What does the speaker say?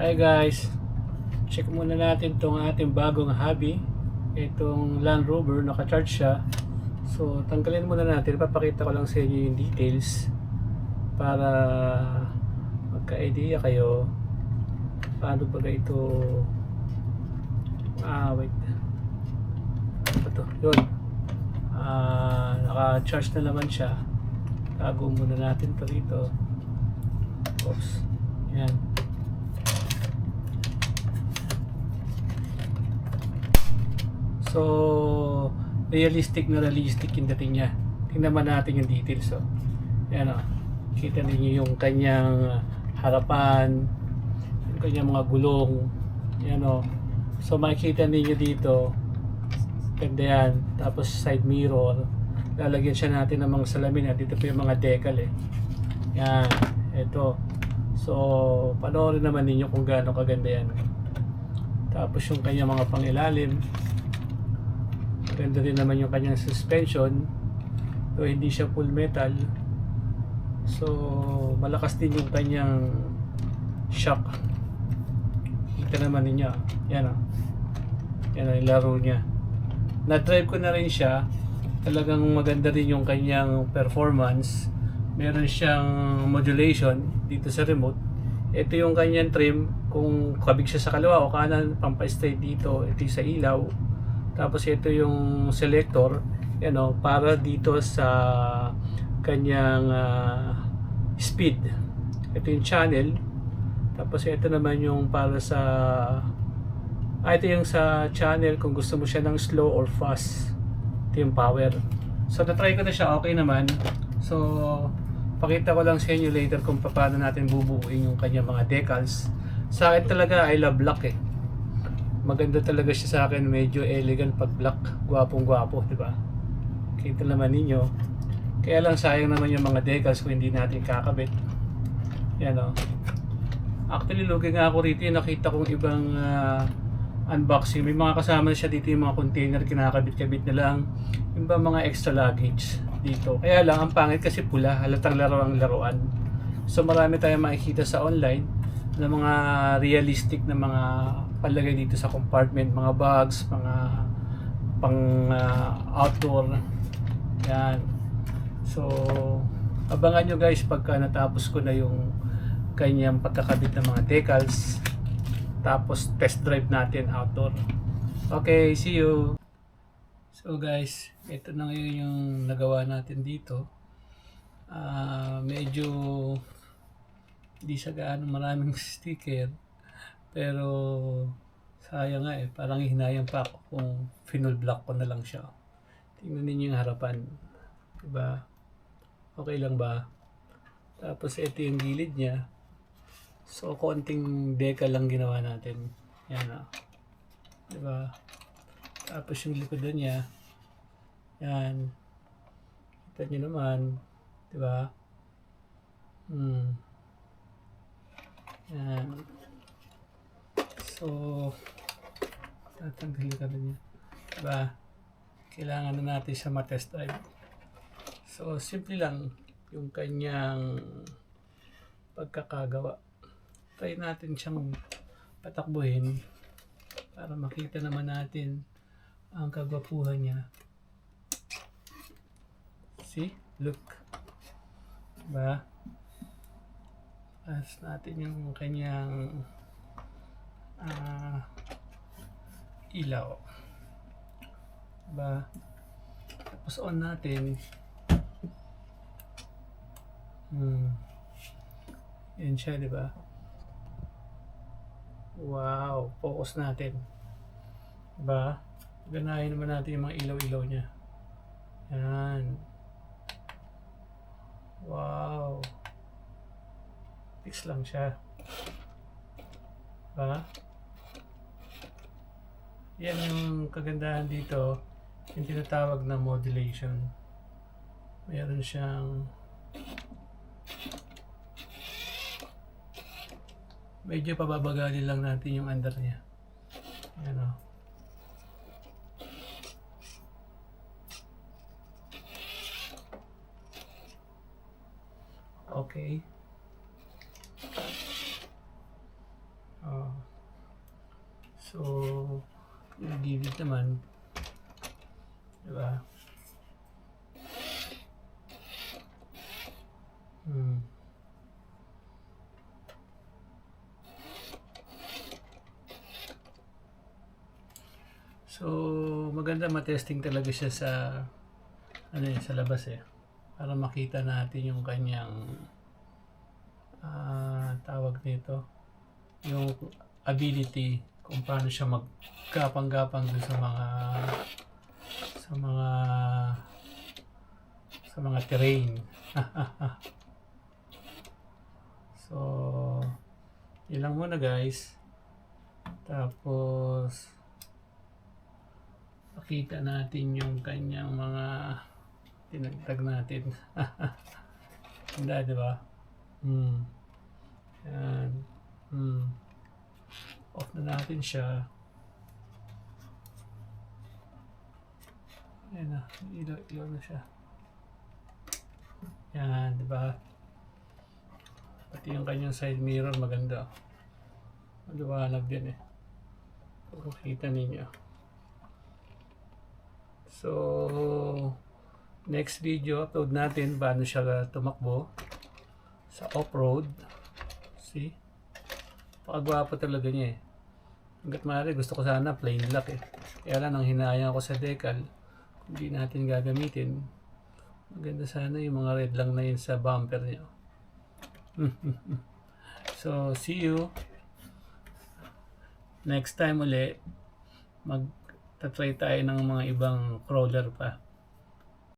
Hi guys, check muna natin tong ating bagong hobby. Itong Land Rover, naka-charge siya. So tanggalin muna natin, papakita ko lang sa inyo yung details para magka-idea kayo paano ba ito. Wait, ano ba to? Yun, naka-charge na naman siya. Tago muna natin to rito. Oops, yan. So, realistic yung dating niya. Tingnan man natin yung details. So, yan o. Kita niyo yung kanyang harapan, yung kanyang mga gulong. Yan o. So, makikita niyo dito, ganda yan. Tapos, side mirror. Lalagyan siya natin ng mga salamin. Dito po yung mga decal eh. Yan. Ito. So, panoorin naman ninyo kung gaano kaganda yan. Tapos, yung kanyang mga pangilalim. Ganda din naman yung kanyang suspension, so hindi siya full metal, so malakas din yung kanyang shock. Kita naman ninyo yan o, yan ang laro niya. Na-drive ko na rin siya, talagang maganda rin yung kanyang performance. Meron siyang modulation dito sa remote. Ito yung kanyang trim, kung kabig siya sa kaliwa o kanan, pampa-straight dito. Ito yung sa ilaw. Tapos ito yung selector, para dito sa kanyang speed. Ito yung channel. Tapos ito naman yung para sa ito yung sa channel kung gusto mo siya ng slow or fast. Ito yung power. So na-try ko na siya, okay naman. So pakita ko lang sa inyo later kung paano natin bubuuin yung kanyang mga decals. Sa akin talaga I love black eh. Maganda talaga siya sa akin, medyo elegant pag black, gwapong-gwapo, di ba? Kita naman ninyo. Kaya lang sayang naman yung mga decals kung hindi natin kakabit. Yan o. Actually, lugi nga ako rito, nakita kong ibang unboxing. May mga kasama na siya dito, yung mga container, kinakabit-kabit na lang. Yung ba mga extra luggage dito. Kaya lang, ang pangit kasi pula, halatang laro ang laruan. So marami tayong makikita sa online na mga realistic na mga palagay dito sa compartment, mga bags, mga pang outdoor. Yan. So, abangan nyo guys pagka natapos ko na yung kanyang pagkakabit ng mga decals. Tapos test drive natin outdoor. Okay, see you. So guys, ito na ngayon yung nagawa natin dito. Medyo hindi siya gaano maraming sticker. Pero sayang nga eh, parang hinayang pa ako kung final block ko na lang siya. Tingnan niyo yung harapan. Diba? Okay lang ba? Tapos ito yung gilid niya. So konting decal lang ginawa natin. Yan o. Diba? Tapos yung likodan niya. Yan. Kita niyo naman. Diba? Yan. So, tatanggalin ka na niya. Diba? Kailangan na natin siya matest drive. So, simple lang yung kanyang pagkakagawa. Try natin siyang patakbuhin para makita naman natin ang kagwapuhan niya. See? Look. Diba? As natin yung kanyang ilaw. Diba? Tapos on natin. Yan siya, diba? Wow, focus natin. Diba? Ganahin naman natin yung mga ilaw-ilaw niya. Yan. Wow. Fix lang siya. Diba? Yan yung kagandahan dito, yung tinatawag na modulation. Meron siyang medyo pababagalin lang natin yung under niya. Ayan o. Okay. So, yung gilid naman, diba? So, maganda matesting talaga siya sa sa labas para makita natin yung kanyang tawag nito, yung ability kung paano siya maggapang-gapang dun sa mga terrain. So, yun lang muna guys. Tapos pakita natin yung kanyang mga tinagtag natin. Hindi, di ba? Yan. Off na natin siya. Ayan na, ilaw na siya. Yan, di ba? Pati yung kanyang side mirror maganda. Maliwanag din kung kita ninyo. So, next video upload natin paano siya tumakbo sa off-road. See? Pakagwapo talaga niya Hanggat maaari gusto ko sana plain black Kaya lang ang hinayang ko sa decal, kung di natin gagamitin, maganda sana yung mga red lang na yun sa bumper niya. So, see you next time uli. Magta-try tayo ng mga ibang crawler pa.